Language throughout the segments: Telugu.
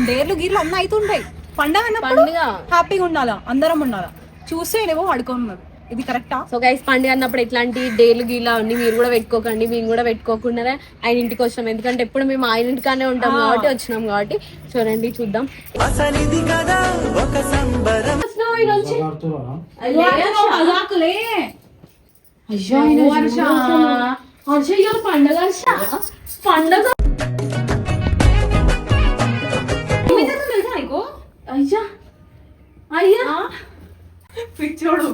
డేర్లు గీర్లు అన్నీ అవుతుంటాయి. పండగ అన్నప్పుడు హ్యాపీగా ఉండాలా, అందరం ఉండాలా. చూస్తే ఏవో అడుకోన్నారు, ఇది కరెక్టా? సో గైస్ పండుగ అన్నప్పుడు ఇట్లాంటి డేలు గీలా అన్ని మీరు కూడా పెట్టుకోకండి, మేము కూడా పెట్టుకోకుండా ఆయన ఇంటికి వచ్చినాం. ఎందుకంటే ఎప్పుడు మేము ఆయన ఇంటికానే ఉంటాం కాబట్టి వచ్చినాం కాబట్టి. చూడండి చూద్దాం. పండగ అయ్యా అయ్యా పిచ్చోడు.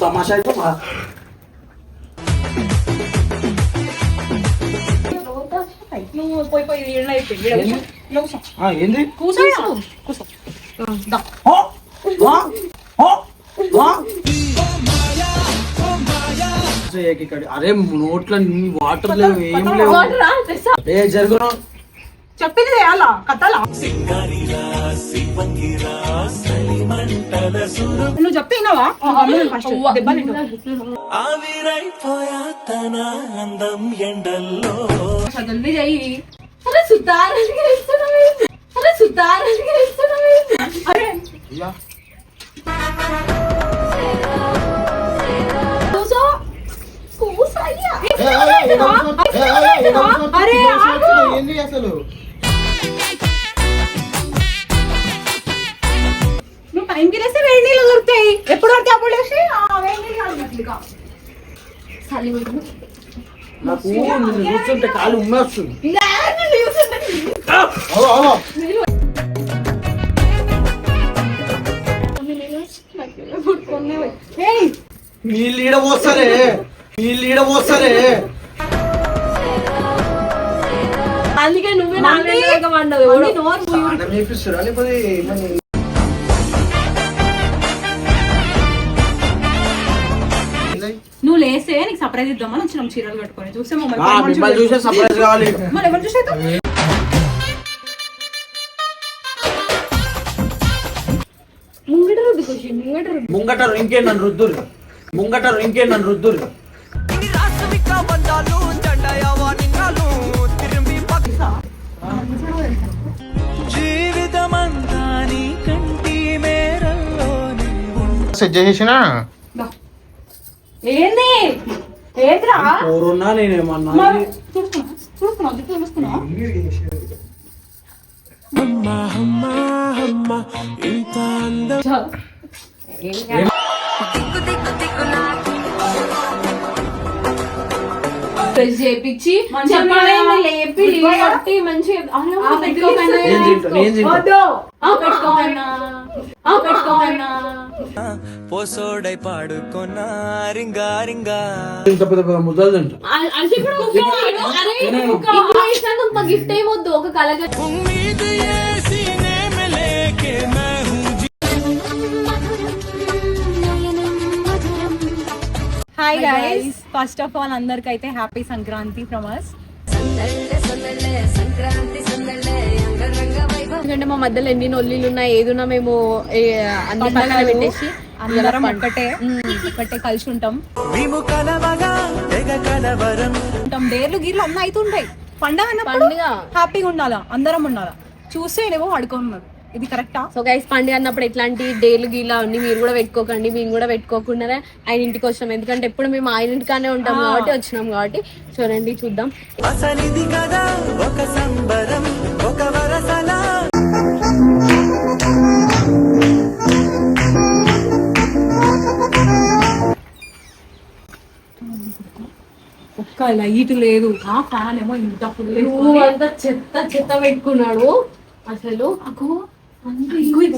తమాషా ఏంది అరే నోట్లో వాటర్ లేవు, ఏం లేవు. ఏ జరుగును చెప్పింది అలా కథలా నువ్వు చెప్తున్నావా? జల్దీ చెయ్యి. అరే ఏంది అసలు? నువ్వు టైంకి వేస్తే వేడి నీళ్ళు దొరుకుతాయి. ఎప్పుడు పడితే అప్పుడు వేసి వేడి నీళ్ళు నాకు కూర్చుంటే కాలు ఉమ్మేస్తుంది. నీళ్ళు ఈడ పోస్తారే, నీళ్ళు ఈడ పోస్తారే. అందుకే నువ్వే మేపిస్తురా లేకపోతే నువ్వు లేస్తే నీకు సర్ప్రైజ్ ఇద్దామని వచ్చినాం చీరలు కట్టుకొని. చూస్తే మిమ్మల్ని చూసే సర్ప్రైజ్ కావాలి. మరి ఎవరు చూసే ముంగటరు ఇంకే నన్ను రుద్దురు, ముంగటరు ఇంకే నన్ను రుద్దురు. సెట్ చేసేసినా ఏంది ఏంద్రా కోరున్నా నేనేమన్నా చేపించి లేపి కొట్టి మంచిగా పోసోడై పాడుకున్నా రింగా రింగా ముద్దలు తింటా. గిఫ్ట్ ఏమొద్దు, ఒక కలగ hi guys, first of all అందరికైతే హ్యాపీ సంక్రాంతి ఫ్రమ్ us. ఎందుకంటే మా మధ్యలో ఎన్ని నొల్లీలు ఉన్నాయి, ఏదున్నా మేము అన్ని పక్కన పెట్టేసి అందరం ఒకటే కలిసి ఉంటాం. డేర్లు గీర్లు అన్నీ అవుతుంటాయి. పండగ అన్నప్పుడు హ్యాపీగా ఉండాలా, అందరం ఉండాలా. చూస్తే ఏవో అడుకోన్నారు, ఇది కరెక్టా? సో గైస్ పండుగ అన్నప్పుడు ఇట్లాంటి డేలు గీలా అన్ని మీరు కూడా పెట్టుకోకండి, మేము కూడా పెట్టుకోకుండా ఆయన ఇంటికి వచ్చినాం. ఎందుకంటే ఎప్పుడు మేము ఆయన ఇంటికానే ఉంటాం కాబట్టి వచ్చినాం కాబట్టి. చూడండి చూద్దాం. ఒక్క లైట్ లేదు, ఆ ఫ్యాన్ ఏమో ఇంత అంతా చెత్త చెత్త పెట్టుకున్నాడు అసలు.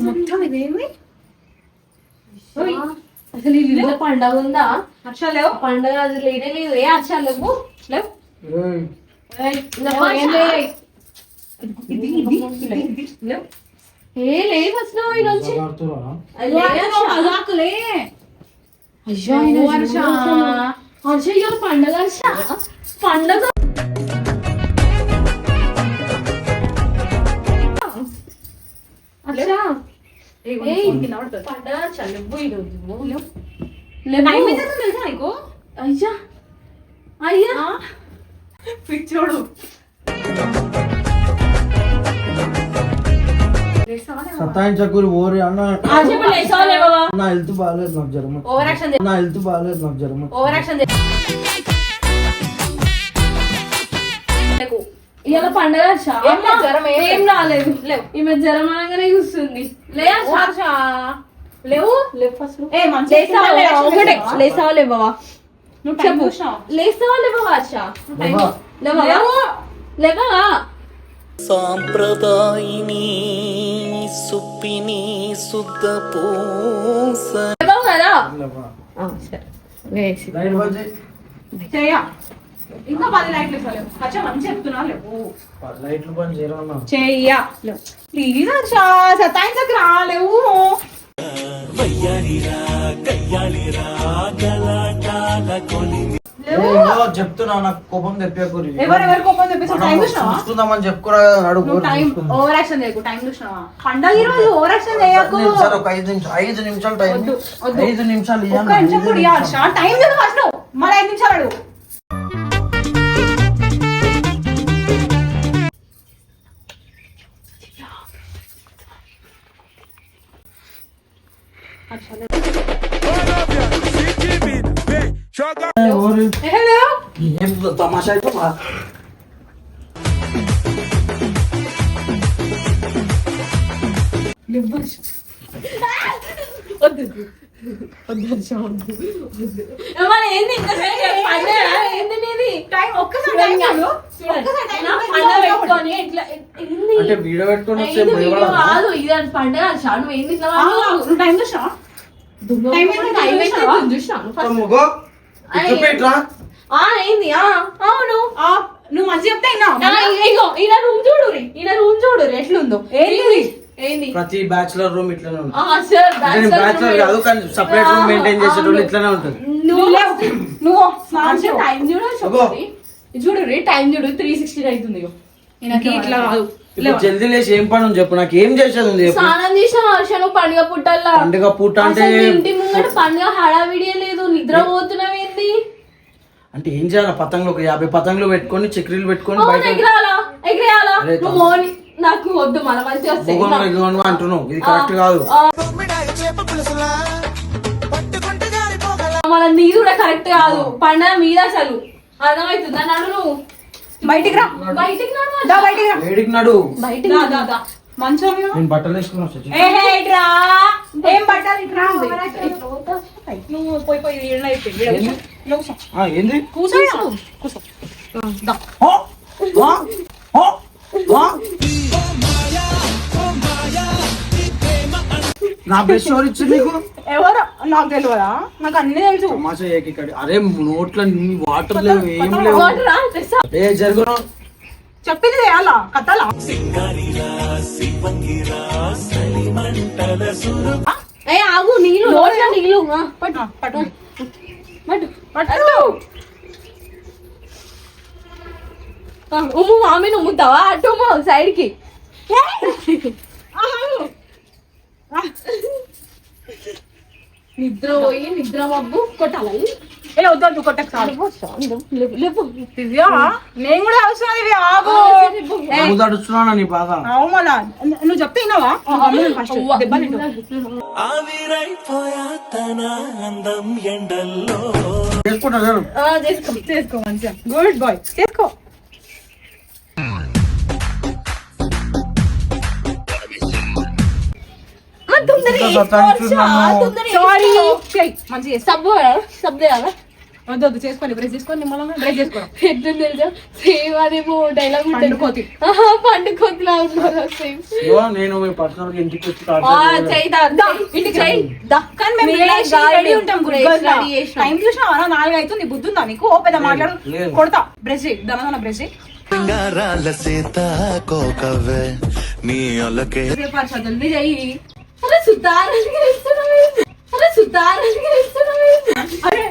మొత్తం ఇదేమి అసలు ఇల్లు పండగ ఉందా? హర్షాలు లేవు, పండగ అది లేనే లేదు. ఏ హర్షాలు లేవు లేవు. ఏ లేవు అసలు హర్ష ఇవాళ పండగ. హర్ష పండగ పండగ చల్లబు ఈరోజు టైం ఎంత తెలుసా నీకు? అయ్యా అయ్యా పిచ్చోడు. సతాయించకూరి ఓరి అన్న నా హెల్త్ బాగాలేదు నాకు జ్వరం ఓవర్ యాక్షన్ నా హెల్త్ బాగాలేదు నాకు జ్వరం ఓవర్ యాక్షన్ ఇవాళ పండగ ఏం రాలేదు ఈమె జ్వరం అనగానే చూస్తుంది లేవు ఫస్ట్ లేసావా లేవా నువ్వు టైం చూసినావా? లేసావా లేవా ఆశా లేవా సాంప్రదాయిని సుప్పిని శుద్ధ పూస లేవా కదా సరే వేసి చెయ్య. ఇంకా 10 లైట్లు ఇవ్వలేవు. అచ్చా మంచి చెప్తున్నా లేవు. లైట్లు పని చేయరా చెయ్య ప్లీజ్ అచ్చా సతాయించకు రాలేవు. చెప్తున్నా నాకు కోపం తెప్పకూరి ఎవరెవరి కోపం తెప్పిస్తావు? టైం చూసినావా? చూసుకుందామని చెప్పుకోరా అడుగు నువ్వు టైం ఓవర్ యాక్షన్ చేయకు. టైం చూసినావా? పండగ ఈ రోజు ఓవర్ యాక్షన్ చేయకు. ఒక 5 నిమిషాలు టైం 5 నిమిషాలు ఒక్క నిమిషం కూడా ఇవ్వచ్చు. టైం చూడు ఫస్ట్. మళ్ళీ 5 నిమిషాలు అడుగు. తమాషా అయితే అంటే వీడియో పెట్టుకొని వస్తే కాదు ఇది పండగ నువ్వు ఏంది ఇట్లా టైం చూసినావా? ఏంది అవును నువ్వు మంచి చెప్తే ఈయన రూమ్ చూడు ఎట్లుందో ఏంది ఏంది ప్రతి బ్యాచులర్ రూమ్ ఇట్లానే ఉంటుంది. సార్ బ్యాచులర్ కాదు కానీ సెపరేట్ రూమ్ మెయింటైన్ చేసేటోళ్ళు ఇట్లానే ఉంటుంది. నువ్వు టైం చూడు టైం చూడు 3:16 అవుతుంది ఇట్లా కాదు. ఇప్పుడు జల్దీ లేచి ఏం పని ఉంది చెప్పు, నాకు ఏం చేసేది ఉంది చెప్పు. స్నానం చేసిన వర్షను పండుగ పుట్టల్లా పండుగ పూట అంటే ఇంటి ముంగట పండుగ హడావిడియే లేదు నిద్ర పోతున్నావు ఏంది అంటే ఏం చేయాలి? పతంగులు ఒక 50 పతంగులు పెట్టుకొని చక్రీలు పెట్టుకొని బయట ఎగిరేయాలా నువ్వు మోని నాకు వద్దు మన మంచి ఎగను అంటున్నావు, ఇది కరెక్ట్ కాదు. మన నీరు కూడా కరెక్ట్ కాదు పండుగ మీద అసలు అర్థమవుతుందా నడు నువ్వు బయటికి రా. బయటికి వేడికి నడు. మంచం నేను బట్టలు వేసుకున్నా ఏం పట్టాలి? నువ్వు పోయి పోయి ఏంది కూర్చో. నా బెస్ట్ స్టోరీ ఇచ్చింది నీకు ఎవరు? నాకు తెలియదా? నాకు అన్ని తెలుసు. తమాషా ఇక్కడ అరే నోట్లో వాటర్ లేవు ఏం లేవు. ఏ జరుగును చెప్పింది చేయాలా కథలా? ఆగు నీళ్ళు నీళ్ళు పట్టు పట్టు పట్టు పట్టు ఉమ్ము మామి నువ్వు ముద్దావా అటు సైడ్ కి నిద్ర పోయి నిద్ర మబ్బు కొట్టాలి. వద్దు కొట్టకు చాలు. దివ్యా నేను కూడా అవసరం దివ్య ఆగు. అడుస్తున్నానా నీ బాధ? అవునా నువ్వు చెప్తే విన్నావా? ఫస్ట్ దెబ్బ ఆవిరైపోయా తన అందం ఎండల్లో చేసుకుంటా చేసుకో మంచిగా. గుడ్ బాయ్ చేసుకో. వద్దు చేసుకోండి. బ్రష్ చేసుకోండి. నిమ్మలంగా బ్రష్ చేసుకోవడం ఎట్లుంది తెలుసా? సేమ్ అదేమో డైలాగ్ పండుకోతి పండుకోతిలా ఉన్నారు సేమ్. నేను పర్సనల్ గా ఇంటికి వచ్చి ఇంటికి టైం చూసినా 4 అవుతుంది. బుద్ధి ఉందా నీకు? ఓ పెద్ద మాట్లాడు కొడతా. బ్రష్ దన బ్రష్ జల్దీ చెయ్యి. అరే సుతారానికి అరే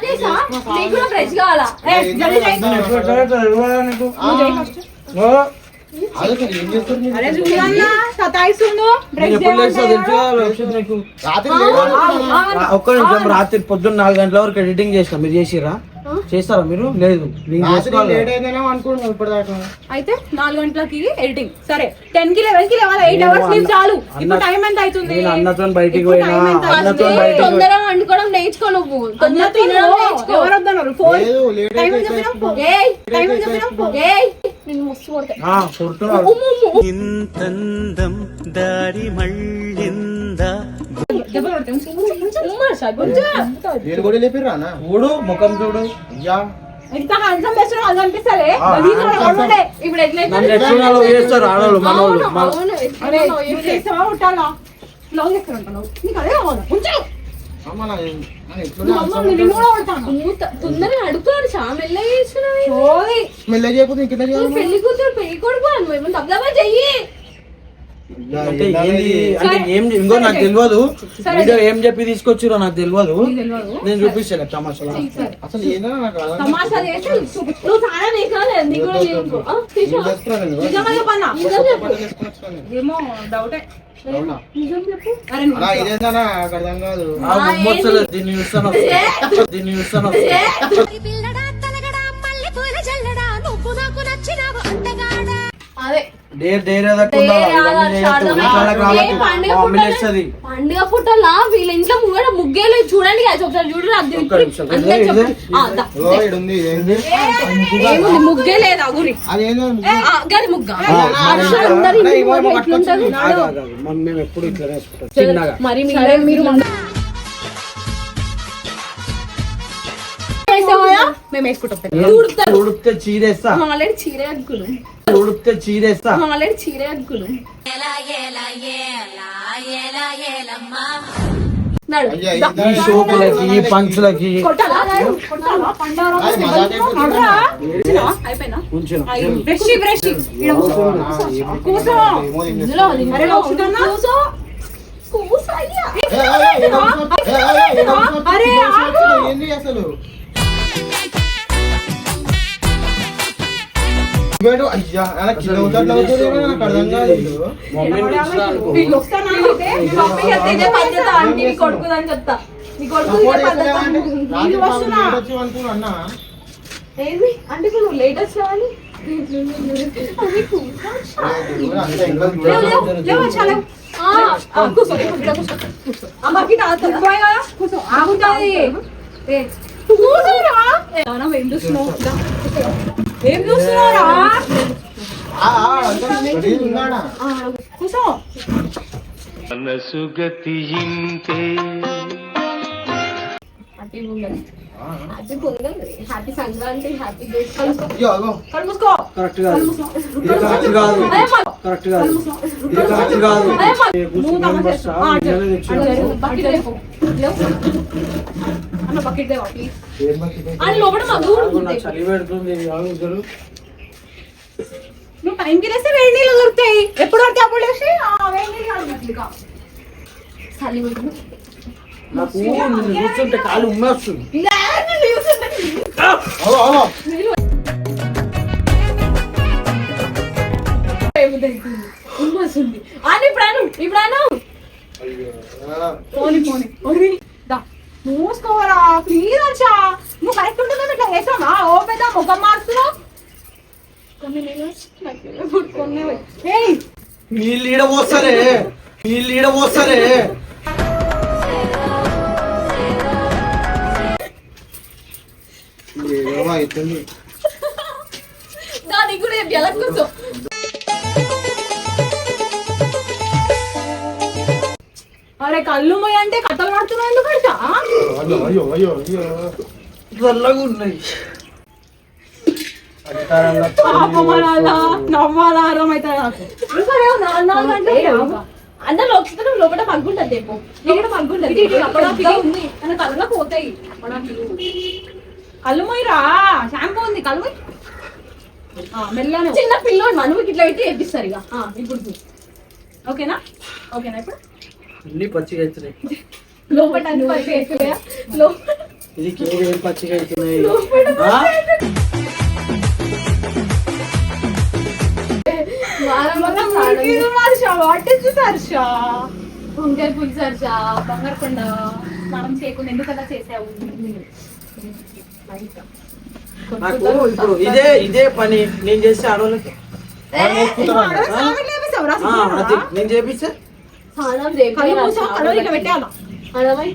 చేసా నీకు కూడా బ్రష్ కావాలా జల్దీ చేయి. అరే చూడన్నా సతాయిస్తుందో బ్రేక్ ఒక్క నిమిషం. రాత్రి పొద్దున్న 4 గంటల వరకు ఎడిటింగ్ చేసిన. మీరు చేసిరా? చేస్తారా మీరు? లేదు. అయితే 4 గంటలకి ఎడిటింగ్. సరే 10 కి 11 కి లేవాలి. 8 అవర్స్ స్లీప్ చాలు. ఇప్పుడు టైం ఎంత అవుతుంది? నేను అన్నతో బయటికి పోయినా. అన్నతో బయటికి తొందరగా వండుకోవడం నేర్చుకో నువ్వు. తొందరగా తినడం నేర్చుకో. ఎవరు వద్దన్నారు? 4 టైం ఎంత చెప్పినా? ఏయ్ టైం ఎంత చెప్పినా? ఏయ్ నేను మస్తు కొడతా. కొడుతున్నారు. ఇంతందం దారి మళ్ళిందా దెబ్బలు పడతాయి. చూడు ముఖం చూడు. ఎంత హ్యాండ్సమ్ చేస్తున్నావు అది అనిపిస్తలే. ఇప్పుడు ఎట్లయితే నన్ను ఎట్లున్నారో చేస్తారు ఆడవాళ్ళు మనోళ్ళు. అరే నువ్వు చేస్తావా ఉంటాలా? లవ్ ఎక్కడ ఉంటావు? నీకు అదే కావాలా? ఉంచు. నిన్ను కూడా కొడతాను. తొందరగా అడుగుతాడు చాలా మెల్లగా చేస్తున్నావు. ఓయ్. పెళ్లి కూతురు పెళ్లి కొడుకు నువ్వు దబ్బా చెయ్యి. అంటే ఏంది అంటే ఏం ఇంకో నాకు తెలియదు. వీడియో ఏం చెప్పి తీసుకొచ్చిరో నాకు తెలియదు. నేను చూపిస్తాను తమాషా. అసలు ఏదో నాకు తమాషా చేసి నువ్వు చాలా నీకాలేదు నీకు కూడా చేయకు. నిజంగా చెప్పన్నా? ఏమో డౌటే. నిజం చెప్పు. అరే నువ్వు ఇదేందా నాకు అర్థం కాదు. దీన్ని చూస్తాను. దీన్ని చూస్తాను. అదే పండుగ పుట్టలా వీళ్ళ ఇంట్లో ముంగడ ముగ్గేలు చూడండి ఒకసారి చూడండి. ముగ్గే లేదా గురి గది ముగ్గ మేము ఎప్పుడు ఇట్లా మరి మీరు మేము వేసుకుంటాం. ఉడితే చీరేస్తా. ఆల్రెడీ చీరే అనుకున్నాం. ఉడితే చీరేస్తా. ఆల్రెడీ చీరే అనుకున్నాం. ఈ సోపులకి ఈ పంచులకి ఏంది అసలు అయ్యా కిలో నాకు అర్థం కాదు. కొడుకుదని చెప్తా నీ కొడుకు అన్నా ఏంది అంటే నువ్వు లేట్ వచ్చావని ఏం చూస్తున్నారా? కూర్చో. మనసు గతి ఇంతే happy pongal happy pongal happy Sankranti happy కళ్ళు మూసుకో. కరెక్ట్ కాదు. ఇది కరెక్ట్ కాదు. కరెక్ట్ కాదు. ఇది కరెక్ట్ కాదు. బకెట్ దేవా ప్లీజ్. లోపల చలి పెడుతుంది. నువ్వు టైంకి వేస్తే వేడి నీళ్ళు దొరుకుతాయి. ఎప్పుడు పడితే అప్పుడు వేసి వేడి నీళ్ళు నాకు నిన్ను చూస్తుంటే కాలు ఉమ్మేస్తుంది. ఉమ్మస్తుంది అని ఇప్పుడు పోనీ మూసుకోవరా ప్లీజ్ వచ్చా. నువ్వు కరెక్ట్ ఉంటుందో ఇట్లా వేసామా? ఓ పెద్ద ముఖం మారుతున్నావు. నీళ్ళు ఈడ పోస్తారే. నీళ్ళు ఈడ పోస్తారే. అవుతుంది దానికి కూడా ఎలా కూర్చో. అరే కళ్ళు మొయ్య అంటే కథలు పడుతున్నావు ఎందుకు అంట? చల్లగా ఉన్నాయి. నవ్వాలా అర్థం అవుతుంది నాకు. అందరూ లోపల పగ్గుంటది లోపల పగ్గుంటది కళ్ళలో పోతాయి. కళ్ళు మొయ్యరా షాంపూ ఉంది. కళ్ళు మొయ్యి మెల్లనే. చిన్న పిల్లోడు మనకి ఇట్లా పెట్టి వేపిస్తారు ఇక. ఇప్పుడు ఓకేనా? ఓకేనా? ఇప్పుడు అన్ని పచ్చిగా అవుతున్నాయి. లోపల ఇది కేక్ ఏం పచ్చిగా అవుతున్నాయి ఆ? వంకాయ పులుసు హర్ష బంగారకొండ మనం చేయకుండా ఎందుకు అలా చేసావు? నాకు ఇప్పుడు ఇదే పని నేను చేస్తే ఆడవాళ్ళకి నేను చేపిస్తే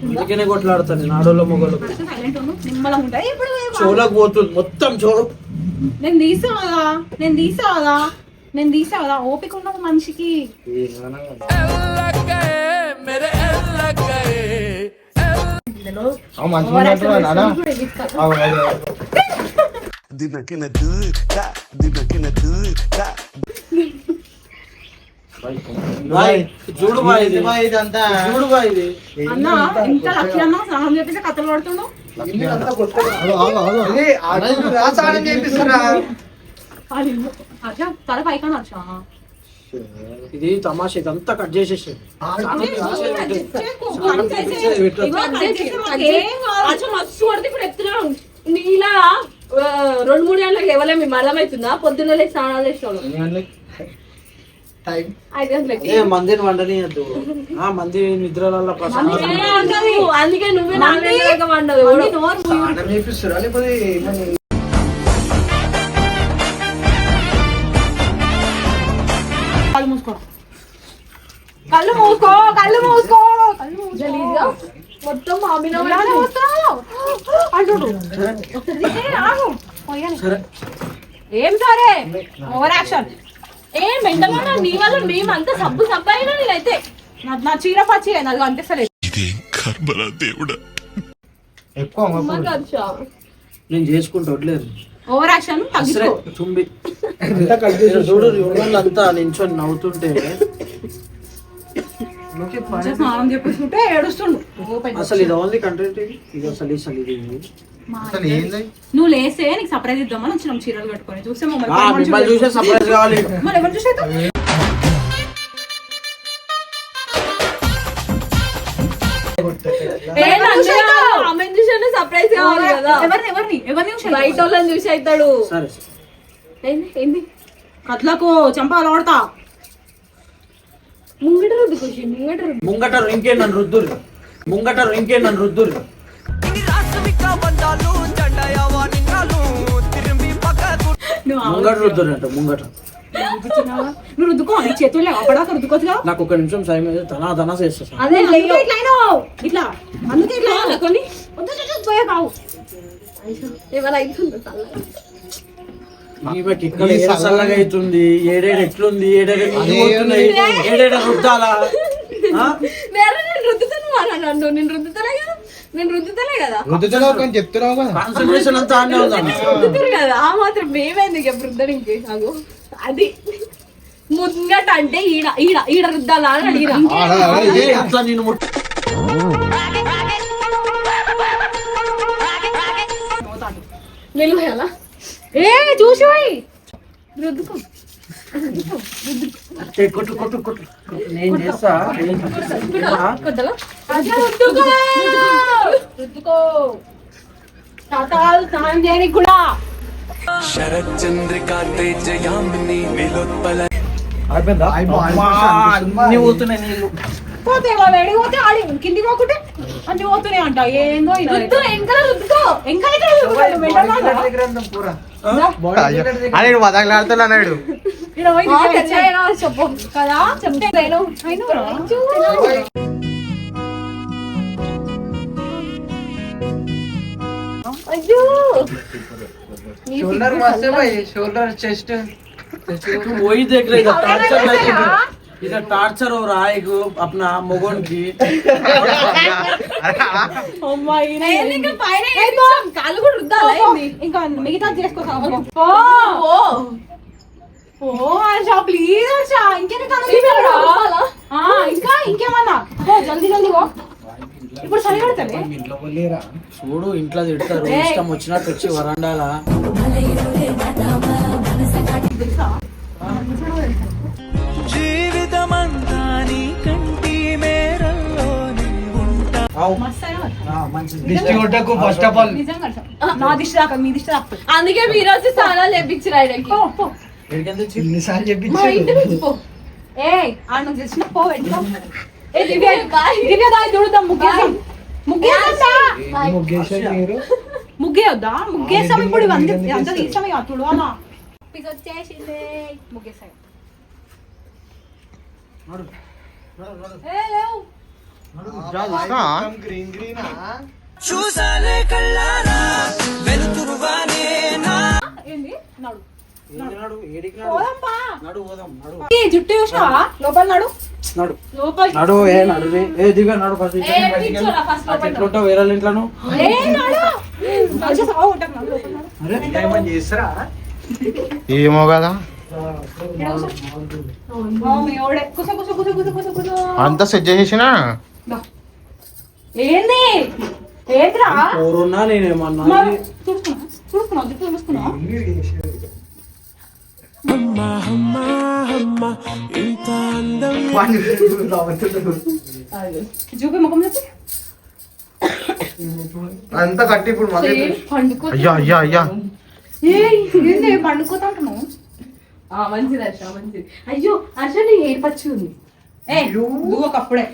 అందుకనే కొట్లాడతాను నేను ఆడోళ్ళ మొగలు చెవులకు పోతుంది మొత్తం చెవు. నేను తీసా కదా ఓపిక ఉన్నది మనిషికి. చూడు బా ఇది ఇదంతా చూడు బా ఇది అన్న ఇంత లక్ష్మి అన్న స్నానం చేపిస్తే కథలు పడుతున్నావు. తల పైకాన వచ్చా ఇది తమాషా ఇదంతా కట్ చేసేసి నీలా 2-3 గంటలకు లేవలే మేము అర్థమవుతుందా? పొద్దున్న లేచి స్నానాలు చేసినాడు 5 గంటలకి. మందిని వండనియద్దు మంది నిద్రలలో అందుకే నువ్వే నాలుగు వండదు. కళ్ళు మూసుకో మొత్తం మామిన ఏం సరే ఓవర్ యాక్షన్. మెంటమన్నా నీ వల్ల మేమంతా సబ్బు అయినా నేనైతే నా చీర పచ్చి నాకు అనిపిస్తలేదు. ఎక్కువ నేను చేసుకుంటా వడ్లేదు ఓవర్ యాక్షన్ తగ్గించుకో. చుంబి చూడు అంతా నించొని నవ్వుతుంటే స్నానం చేపిస్తుంటే ఏడుస్తుండు. అసలు ఇది ఓన్లీ కంటెంట్ ఇది అసలు ఇది అసలు ఏంది? నువ్వు లేస్తే నీకు సర్ప్రైజ్ ఇద్దామని వచ్చినాం చీరలు కట్టుకొని. చూస్తే మిమ్మల్ని చూసే సర్ప్రైజ్ కావాలి. మరి ఎవరు చూసే సర్ప్రైజ్ కావాలి కదా. ఎవరిని బయట వాళ్ళని చూసి అవుతాడు. సరే ఏంది కట్లకు చంపాలు ఆడతా. ముంగట రుద్దు ఖుషి ముంగటరు ఇంకే నన్ను రుద్దురు ముంగట రుద్దురు అంట ముంగట. నువ్వు రుద్దుకో నీ చేతుల్లో అప్పడాక రుద్దుకోవచ్చుగా. నాకు 1 నిమిషం టైం ధనా చేస్తా. అదే ఇట్లా అందుకే ఇట్లా కొన్ని పోయే కావు. ఏమైనా అవుతుంది ఈమెకి ఇక్కడ ఏడ చల్లగా అవుతుంది, ఏడేడు ఎట్లుంది, ఏడేడు రుద్దాలా? నేను రుద్దుతలే కదా చెప్తున్నావు కదా. కాన్సన్ట్రేషన్ అంతా ఆనే ఉందండి. రుద్దుతారు కదా ఆ మాత్రం మేమేంది రుద్దడానికి. నాకు అది ముంగట అంటే ఈడ ఈడ ఈడ రుద్దాలా అని అడిగిరా. నేను నిలవేయాలా? చూసి రుద్దుకో కొట్టు నేను చేస్తా. రుద్దుకో తాతాలు స్నానం చేయడానికి కూడా. అన్ని పోతున్నాయి నీళ్ళు. పోతే వేడి పోతే ఆడి కింది పోకుంటే అన్ని పోతున్నాయి అంట. ఏందో అని వదలాడుతున్నా అన్నాడు. చెప్పు కదా చెప్తే అయ్యో शोल्डर मस्त है भाई, शोल्डर चेस्ट तू वही देख रहे टार्चर इधर टार्चर हो रहा है एक अपना मोगन की. కాలు కూడా రుద్దాలా ఇంకా మిగతా చేసుకో. ప్లీజ్ హర్ష ఇంకా ఇంకేమన్నా జల్దీ పో. ఇప్పుడు చలి పెడతానే చూడు ఇంట్లో తిడతారు ఇష్టం వచ్చినట్టు వచ్చి వరండాలా. అవు. మస్తు అయినా వర్షం. మంచిది. దిష్టి కొట్టకు ఫస్ట్ ఆఫ్ ఆల్. నిజంగా వర్షం. నా దిష్టి దాకా మీ దిష్టి దాకా అందుకే మీరు వచ్చి స్నానాలు చేపించారు ఆయనకి. ఎక్కడికెళ్ళి తెచ్చి? ఎన్నిసార్లు మా చెప్పించాడు ఇంటి నుంచి పో. ఏ ఆడ నువ్వు తెచ్చిన పో వెంటనే. ఏ దివ్య దివ్య దాయి చూడదాం ముగ్గేద్దాం. ముగ్గేద్దా ముగ్గేశారు మీరు. ముగ్గేయొద్దా? ముగ్గేసాం ఇప్పుడు ఇవన్నీ అంత తీసాం ఇక తుడవాలా. వచ్చేసింది ముగ్గేసాయి. నడు. నడు, నడు. ఏ లేవు మొత్తం గ్రీన్ గ్రీన్ ఏంది నడు ఏంది నడు? ఏడికి నడు? పోదాం పా. నడు పోదాం, నడు. ఈ జుట్టు చూసినావా లోపల నడు నడు. లోపల నడు ఏ నడు రే. ఏ దివ్య నడు ఫస్ట్ ఏ, పిచ్చోడా, first లోపల ఎట్లా ఉంటావు వేరే వాళ్ళ ఇంట్లోను? ఏ నడు మంచిగా సాగు ఉంటాం నడు లోపల నడు. అరే ఏమని చేస్తారా? ఏమో కదా మీ ఓడే కుస కుస కుస కుస కుస కుస. అంతా సెట్ చేసేసినా. ఏంది ఏంద్రా కోరున్నా నేనేమన్నా మరి చూసుకున్నా చూసుకున్నా జుట్టు చూసుకున్నా చూపి ముఖం చూపి అంతా కట్టి ఇప్పుడు మళ్ళీ పండుకో అయ్యా అయ్యా అయ్యా ఏంది పండుకోతా అంటున్నావు మంచిది హర్ష మంచిది. అయ్యో హర్ష నీ హెయిర్ పచ్చి ఉంది. ఏ దువ్వకప్పుడే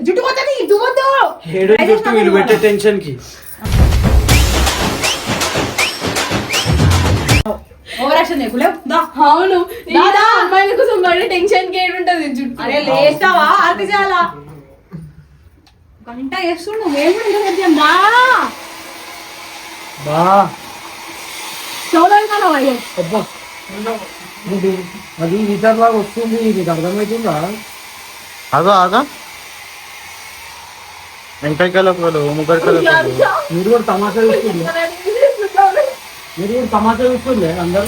జుట్టు పోతుంది దువ్వద్దు హేడు జుట్టు వీళ్ళు పెట్టే టెన్షన్ కి ఓవరాక్షన్ నీకులేవు దా అవును దాదా. అమ్మాయిల కోసం మళ్ళీ టెన్షన్ కి ఏడుంటది జుట్టు. అరే లేస్తావా ఆర్తి చేయాలా గంట వేస్తుండు మేము కూడా ఇంకా దా బా చౌలో కానో అయ్యో అబ్బా అది ఈటర్ లాగా వస్తుంది నీకు అర్థమవుతుందా? అదో అదో వెంకయ్యలో ముగ్గురు మీరు కూడా తమాషా చూస్తుంది, మీరు కూడా తమాషా చూస్తుంది అందరు.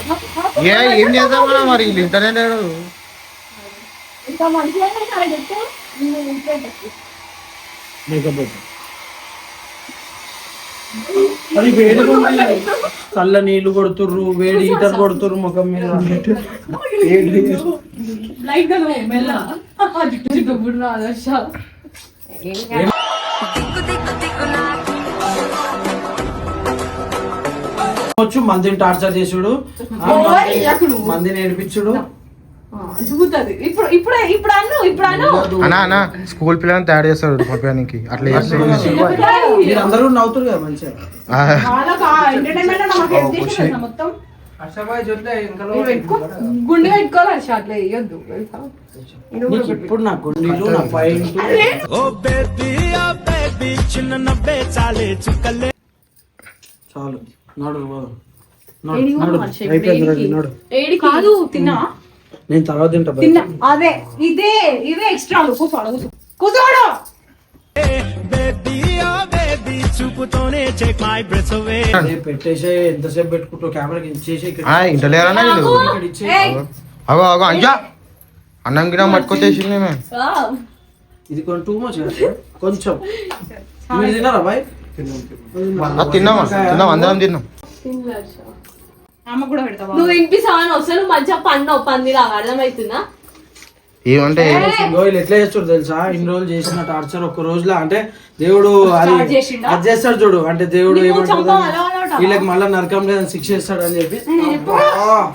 ఏం చేద్దామన్నా మరి వీళ్ళు ఇంటనే లేడు. ఇంకా మంచిగా చెప్తే మేకప్ అది వేడి చల్ల నీళ్లు కొడుతుర్రు, వేడి హీటర్ కొడుతుర్రు ముఖం మీద. లైట్ గా మెల్ల జుట్టు జుట్టు ఇప్పుడు రాదు హర్ష. వచ్చు మందిని టార్చర్ చేసుడు, మందిని నేర్పించుడు. చూగుతుంది ఇప్పుడు ఇప్పుడే ఇప్పుడు అను అన్నా అన్నా స్కూల్ పిల్లలని తయారు చేస్తాడు పంపడానికి అట్లా చేస్తే మీరు అందరూ నవ్వుతారు కదా మంచిగా. ఎంటర్టైన్మెంట్ మొత్తం గుండె పెట్టుకోవాలి హర్ష అట్లా వేయొద్దు. నీకు ఇప్పుడు నా గుండీలు నా పాయింట్ చాలు. నడు పోదాం. నడు, నడు. అయిపోయింది రవి, నడు. కాదు తిన్నా నేను తర్వాత తింటా బయట. తిన్నా అదే ఇవే ఎక్స్ట్రా కూర్చోడు కూర్చోడు అదే పెట్టేసే ఎంతసేపు పెట్టుకుంటూ కెమెరాకి ఇచ్చేసి ఇక్కడ ఇంటలేరన్నా వీళ్ళు. ఇక్కడ ఇచ్చే. అగో అగో అయ్యా అన్నం గిన్నం పట్టుకొచ్చేసింది మేము. ఇది కొంచెం టూ మచ్ కొంచెం. మీరు తిన్నారా బాయ్? తిన్నామా తిన్నాం అందరం తిన్నాం. అమ్మ కూడా పెడతావా నువ్వు వినిపిస్తావని వస్తాను మంచిగా పంది లాగా అర్థమవుతుందా? ఏమంటే ఇగో వీళ్ళు ఎట్లా చేస్తారు తెలుసా? ఇన్ని రోజులు చేసిన టార్చర్ ఒక్క రోజులో అంటే దేవుడు అది Start చేసిండా? అది చేస్తాడు చూడు. అంటే దేవుడు నీకు ఏమంటాడు చంప అలా అలా వీళ్ళకి మళ్ళీ నరకం లేదని శిక్ష ఇస్తాడు అని చెప్పి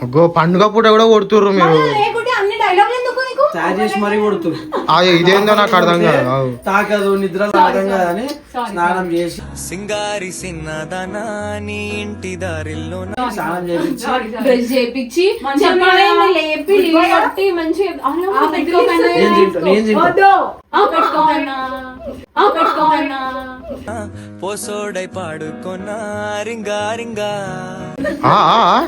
అగో పండుగ పూట కూడా కొడుతుర్రు మీరు. లేకుంటే అన్ని డైలాగులు ఎందుకు నీకు తయారు చేసి మరీ కొడుతుంది. ఇదేందో నాకు అర్థం కాదు. అవు. తాకదు నిద్ర అర్థం కాదని స్నానం చేసి సింగారి సిన్నదనా నీ ఇంటి దారిలో స్నానం చేపించి బ్రష్ చేపించి మంచిగా చెప్పాలి లేపి లీవ్ కట్టి మంచిగా నేను తింటా, నేను తింటా. పెట్టుకోమన్నా పోసోడై పాడుకొన్నా రింగా రింగా ఆ, ఆ, ఆ.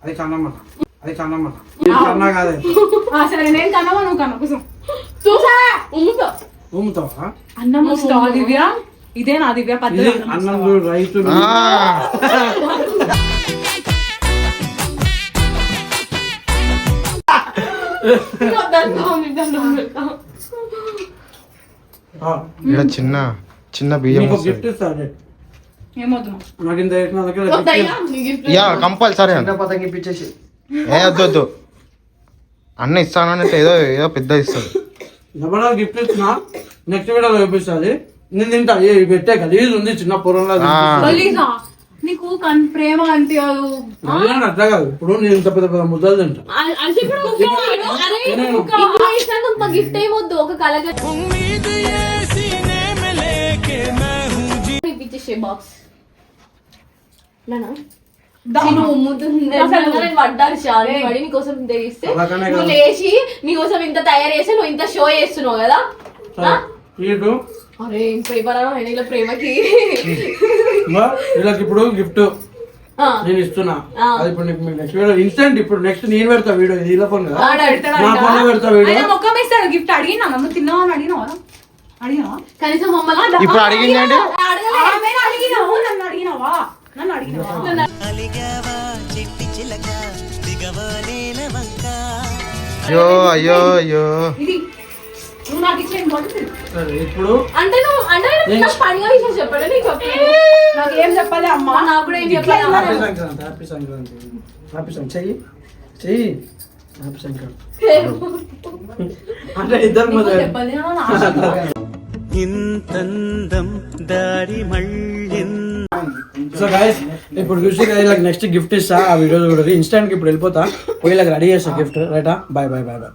అది కన్నమాట, అది కన్నమాట. కన్నా కాదే సరే నేను కన్నావా నువ్వు కన్నా కూర్చో ఊముతావా? అన్నం వస్తావా దివ్య ఇదే నా దివ్య ఇది పద్ధతి అన్నం చూడు, రైతులు ఆ. ఆ, ఈడ చిన్న చిన్న బియ్యం నీకు వస్తాయి. గిఫ్ట్ ఇస్తాను. ఏమవుతున్నా నాకు ఇంత నా దగ్గర gift యా కంపల్సరీ చిన్న పతంగి ఇప్పించేసి ఏ వద్దు వద్దు అన్న ఇస్తానంటే ఏదో ఏదో పెద్ద ఇస్తాడు. ఎవరో గిఫ్ట్ ఇచ్చినా నెక్స్ట్ వీడియోలో చూపిస్తుంది. నేను తింటా పెట్టే గలీజ్ ఉంది చిన్న పొరంలో గలీజా? నీకు ప్రేమ అనిపించదు. అట్లా కాదు. ఇప్పుడు నేను ఇంత పెద్ద పెద్ద ముద్దలు తింటా. అంటే ఇప్పుడు గిఫ్ట్ ఏమొద్దు, ఒక కలగ బాక్స్ పడ్డారు చాలు పడి నీకోసం తెగిస్తే నువ్వు లేచి నీకోసం ఇంత తయారు చేసి నువ్వు ఇంత షో చేస్తున్నావు కదా. అరే ప్రేమ ప్రేమకి వీళ్ళకి ఇప్పుడు గిఫ్ట్ నేను ఇస్తున్నా. అది ఇప్పుడు నెక్స్ట్ వీడియో ఇన్స్టెంట్. ఇప్పుడు నెక్స్ట్ నేను పెడతా వీడియో. ఇది ఇలా ఫోన్ కదా, నా ఫోన్ లో పెడతా వీడియో. ముఖం ఇస్తాడు గిఫ్ట్. అడిగినా నువ్వు తిన్నావా అని అడిగినావా? అడిగినావా? కనీసం మమ్మల్ని ఇప్పుడు అడిగిందంటే అడిగినావు. నన్ను అడిగినావా? నన్ను అడిగినావా? అయ్యో అయ్యో అయ్యో. ఇది నువ్వు నాకు ఇచ్చిన ఇంపార్టెంట్. సరే ఇప్పుడు అంటే నువ్వు అంటే నాకు పనిగా విషయం చెప్పాడు. నీకు చెప్పలేదు, నాకేం చెప్పాలి అమ్మా? నాకు కూడా ఏం చెప్పలేదు. Happy Sankranti. Happy Sankranti. Happy Sankranti. చెయ్యి హ్యాపీ సంక్రాంతి అంటే ఇద్దరు ఇంతందం దారి మళ్ళీ. సో గైస్ ఇప్పుడు చూసి నెక్స్ట్ గిఫ్ట్ ఇస్తా. ఆ వీడియో కూడా ఇన్స్టాంట్ ఇప్పుడు వెళ్ళిపోతా. పోయి రెడీ చేస్తా గిఫ్ట్. రైటా? Bye bye bye bye.